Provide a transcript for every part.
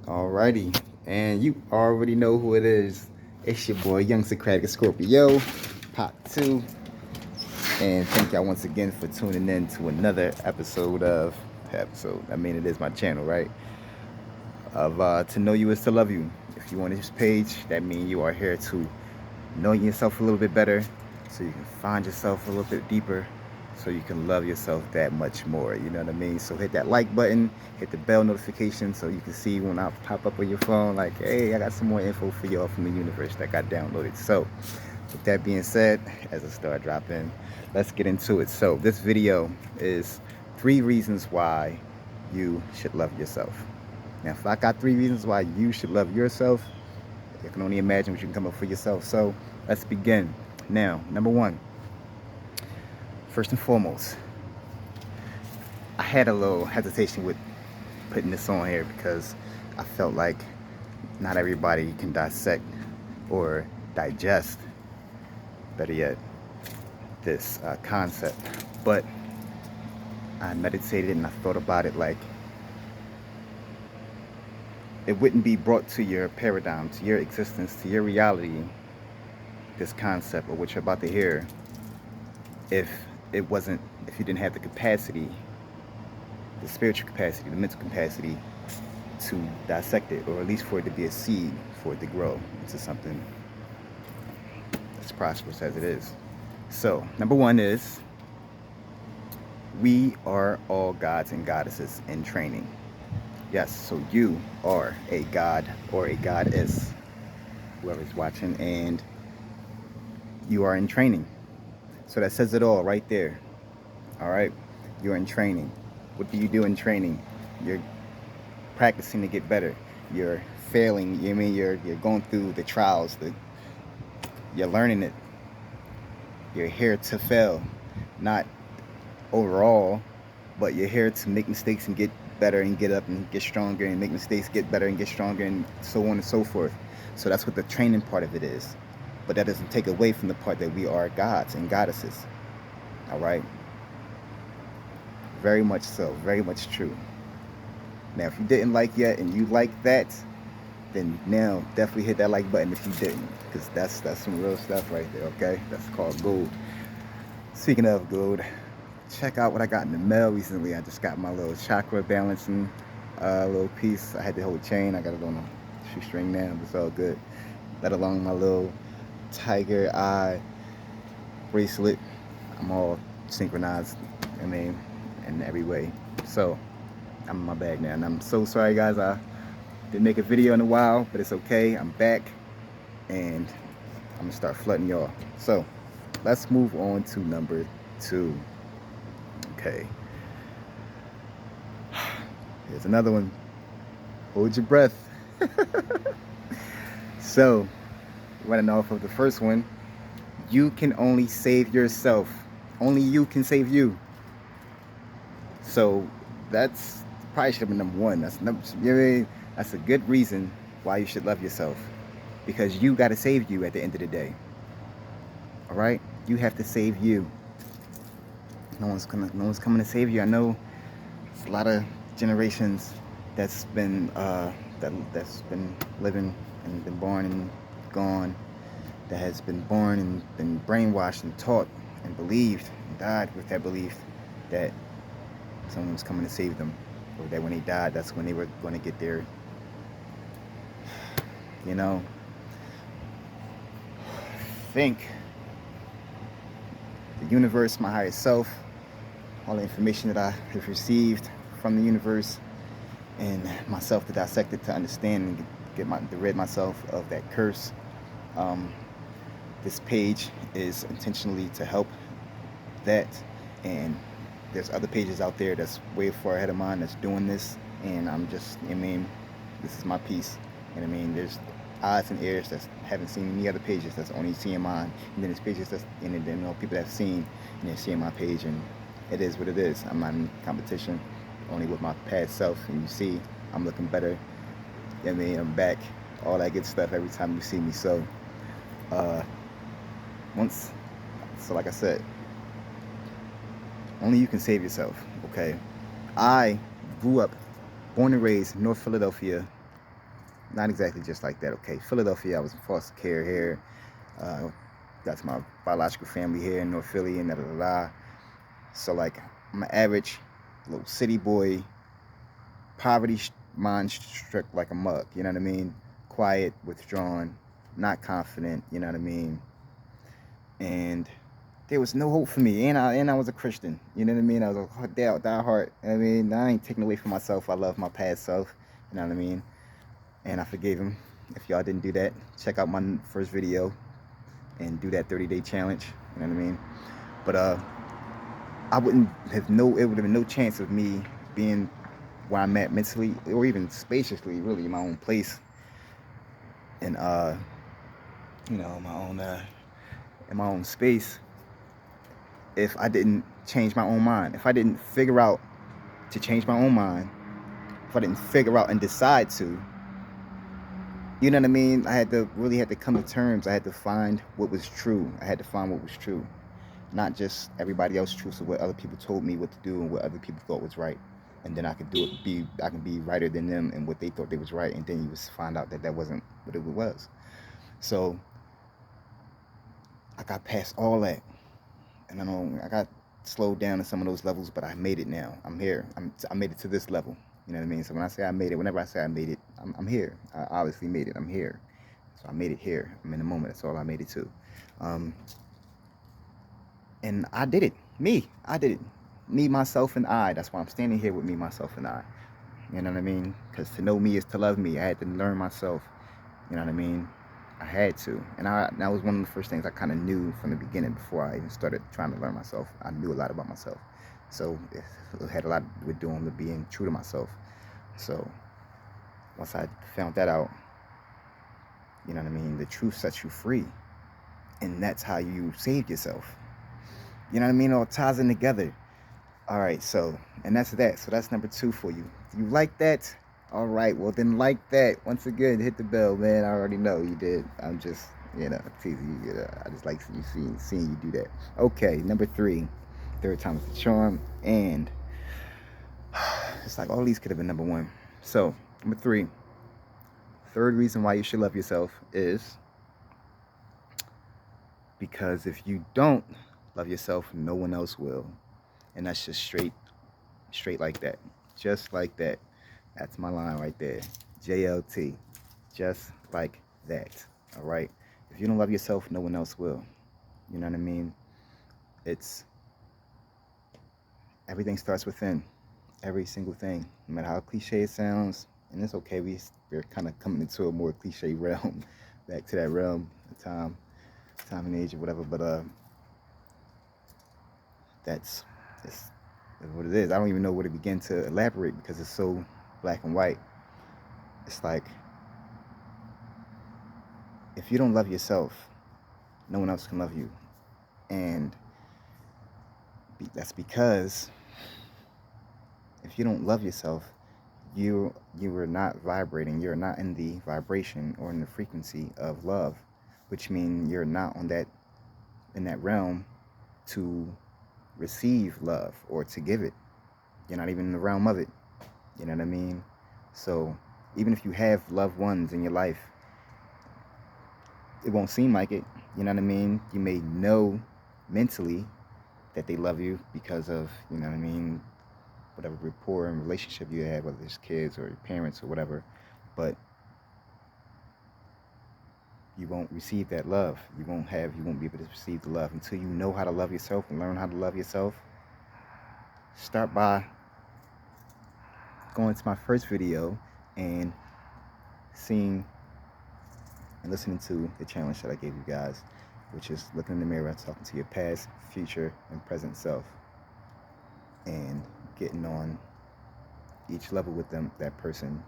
Alrighty, and you already know who it is. It's your boy, Young Socratic Scorpio, Pop 2, and thank y'all once again for tuning in to another I mean, it is my channel, right? Of To Know You is to Love You. If you want this page, that means you are here to know yourself a little bit better, so you can find yourself a little bit deeper, so you can love yourself that much more. You know what I mean? So hit that like button, hit the bell notification so you can see when I pop up on your phone, like, hey, I got some more info for y'all from the universe that got downloaded. So with that being said, as I start dropping, let's get into it. So this video is 3 reasons why you should love yourself. Now, if I got 3 reasons why you should love yourself, you can only imagine what you can come up for yourself. So let's begin. Now, number one, first and foremost, I had a little hesitation with putting this on here because I felt like not everybody can dissect or digest, better yet, this concept. But I meditated and I thought about it, like it wouldn't be brought to your paradigm, to your existence, to your reality, this concept or what you're about to hear, if if you didn't have the capacity, the spiritual capacity, the mental capacity to dissect it, or at least for it to be a seed, for it to grow into something as prosperous as it is. So, number one is, we are all gods and goddesses in training. Yes, so you are a god or a goddess, whoever's watching, and you are in training. So that says it all right there. All right, you're in training. What do you do in training? You're practicing to get better. You're failing. You mean you're going through the trials. You're learning it. You're here to fail, not overall, but you're here to make mistakes and get better and get up and get stronger and make mistakes, get better and get stronger, and so on and so forth. So that's what the training part of it is. But that doesn't take away from the part that we are gods and goddesses. All right. Very much so. Very much true. Now, if you didn't like yet and you like that, then now definitely hit that like button if you didn't, because that's some real stuff right there. Okay, that's called gold. Speaking of gold, check out what I got in the mail recently. I just got my little chakra balancing little piece. I had the whole chain. I got it on a shoestring now, but it's all good. Let alone my little tiger eye bracelet. I'm all synchronized, I mean, in every way. So I'm in my bag now, and I'm so sorry, guys. I didn't make a video in a while, but it's okay. I'm back, and I'm gonna start flooding y'all. So let's move on to number 2. Okay. Here's another one. Hold your breath. So, running off of the first one, you can only save yourself. Only you can save you. So that's probably should have been number one. That's a good reason why you should love yourself, because you got to save you at the end of the day. All right, you have to save you. No one's coming to save you. I know it's a lot of generations that's been that's been living and been born and gone, that has been born and been brainwashed and taught and believed and died with that belief that someone was coming to save them, or that when they died, that's when they were going to get their, you know. Think the universe, my higher self, all the information that I have received from the universe, and myself to dissect it, to understand and to rid myself of that curse. This page is intentionally to help that, and there's other pages out there that's way far ahead of mine that's doing this, and I'm just, I mean, this is my piece. And I mean, there's odds and ears that haven't seen any other pages that's only seeing mine, and then there's pages that's, and then, you know, people that have seen and they're seeing my page, and it is what it is. I'm not in competition, only with my past self, and you see I'm looking better. I mean, I'm back, all that good stuff every time you see me. So so like I said, only you can save yourself. Okay, I grew up, born and raised in North Philadelphia, not exactly just like that. Okay, Philadelphia, I was in foster care here. Uh, that's my biological family here in North Philly and da da da. Da. So like, I'm an average little city boy, poverty mind struck like a mug. You know what I mean? Quiet, withdrawn, not confident. You know what I mean? And there was no hope for me. And I was a Christian. You know what I mean? I was a die hard. I mean, I ain't taking away from myself. I love my past self. You know what I mean? And I forgave him. If y'all didn't do that, check out my first video and do that 30-day challenge. You know what I mean? But I wouldn't have no. It would have been no chance of me being where I'm at mentally or even spaciously, really, in my own place, and my own in my own space, if I didn't change my own mind. If I didn't figure out to change my own mind, if I didn't figure out and decide to, you know what I mean? I had to really had to come to terms. I had to find what was true. I had to find what was true, not just everybody else's truth of what other people told me what to do and what other people thought was right. And then I could do it. I can be righter than them and what they thought they was right. And then you just find out that that wasn't what it was. So I got past all that, and I know I got slowed down in some of those levels, but I made it now. I'm here. I made it to this level. You know what I mean? So when I say I made it, whenever I say I made it, I'm here. I obviously made it. I'm here. So I made it here. I'm in the moment. That's all I made it to. And I did it. I did it. Me, myself, and I. That's why I'm standing here with me, myself, and I. You know what I mean? Because to know me is to love me. I had to learn myself. You know what I mean? I had to. And that was one of the first things I kind of knew from the beginning before I even started trying to learn myself. I knew a lot about myself. So it had a lot to do with being true to myself. So once I found that out, you know what I mean? The truth sets you free. And that's how you saved yourself. You know what I mean? It all ties in together. All right, so, and that's that. So that's number 2 for you. You like that? All right, well then like that. Once again, hit the bell, man. I already know you did. I'm just, teasing you. I just like seeing you do that. Okay, number 3. Third time's the charm. And it's like all these could have been number 1. So, number 3. Third reason why you should love yourself is because if you don't love yourself, no one else will. And that's just straight like that. Just like that. That's my line right there. JLT. Just like that. All right? If you don't love yourself, no one else will. You know what I mean? Everything starts within. Every single thing. No matter how cliche it sounds. And it's okay. We're kind of coming into a more cliche realm. Back to that realm. Time and age or whatever. But that's what it is. I don't even know where to begin to elaborate because it's so black and white. It's like, if you don't love yourself, no one else can love you. And that's because if you don't love yourself, you are not vibrating. You're not in the vibration or in the frequency of love, which means you're not in that realm to receive love or to give it. You're not even in the realm of it. You know what I mean? So even if you have loved ones in your life, it won't seem like it. You know what I mean? You may know mentally that they love you because of, you know what I mean, whatever rapport and relationship you have, whether it's kids or your parents or whatever, but you won't receive that love. You won't be able to receive the love until you know how to love yourself and learn how to love yourself. Start by going to my first video and seeing and listening to the challenge that I gave you guys, which is looking in the mirror and talking to your past, future, and present self, and getting on each level with that person,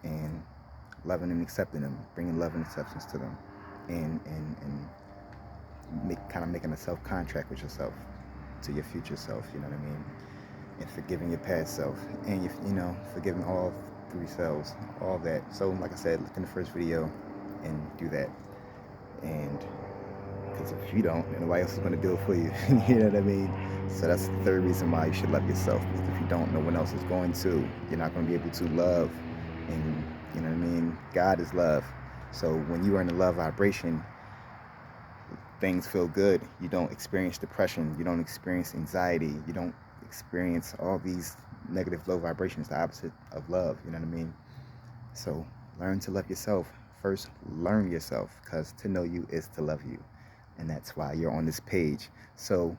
and loving and accepting them, bringing love and acceptance to them, and making a self-contract with yourself, to your future self, you know what I mean? And forgiving your past self, and forgiving all 3 selves, all that. So like I said, look in the first video and do that. And because if you don't, then nobody else is going to do it for you. You know what I mean? So that's the 3rd reason why you should love yourself. Because if you don't, no one else is going to. You're not going to be able to love and You know what I mean? God is love. So when you are in the love vibration, things feel good. You don't experience depression. You don't experience anxiety. You don't experience all these negative low vibrations, the opposite of love. You know what I mean? So learn to love yourself. First, learn yourself, because to know you is to love you. And that's why you're on this page. So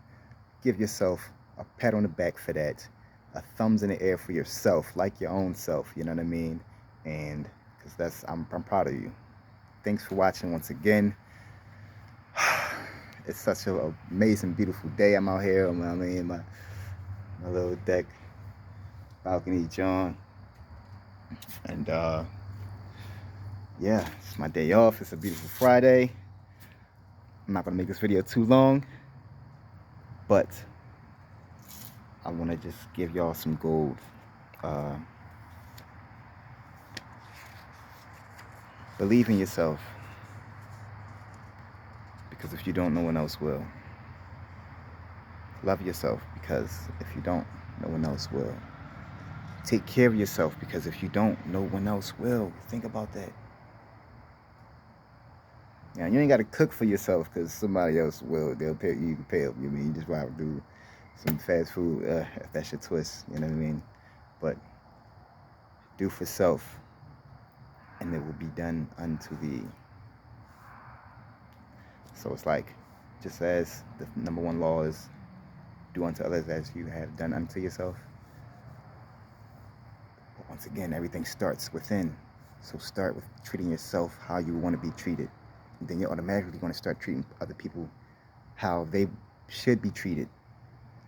give yourself a pat on the back for that, a thumbs in the air for yourself, like your own self. You know what I mean? And because I'm proud of you. Thanks for watching once again. It's such an amazing, beautiful day. I'm out here. I'm in my little deck, balcony, John, and yeah, it's my day off. It's a beautiful Friday. I'm not gonna make this video too long, but I want to just give y'all some gold. Uh, believe in yourself, because if you don't, no one else will. Love yourself, because if you don't, no one else will. Take care of yourself, because if you don't, no one else will. Think about that. Yeah, you ain't got to cook for yourself, because somebody else will. They'll pay you. You can pay them. You mean you just want to do some fast food? If that's your twist, you know what I mean. But do for self, and it will be done unto thee. So it's like, just as the number one law is, do unto others as you have done unto yourself. But once again, everything starts within. So start with treating yourself how you want to be treated. And then you're automatically going to start treating other people how they should be treated.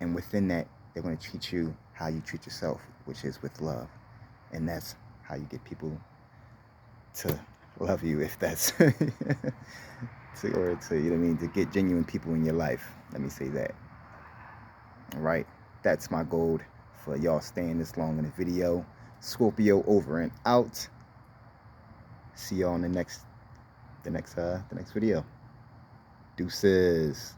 And within that, they're going to treat you how you treat yourself, which is with love. And that's how you get people to love you, if that's or to, you know what I mean, to get genuine people in your life. Let me say that. All right, that's my goal for y'all staying this long in the video. Scorpio over and out. See y'all on the next video. Deuces.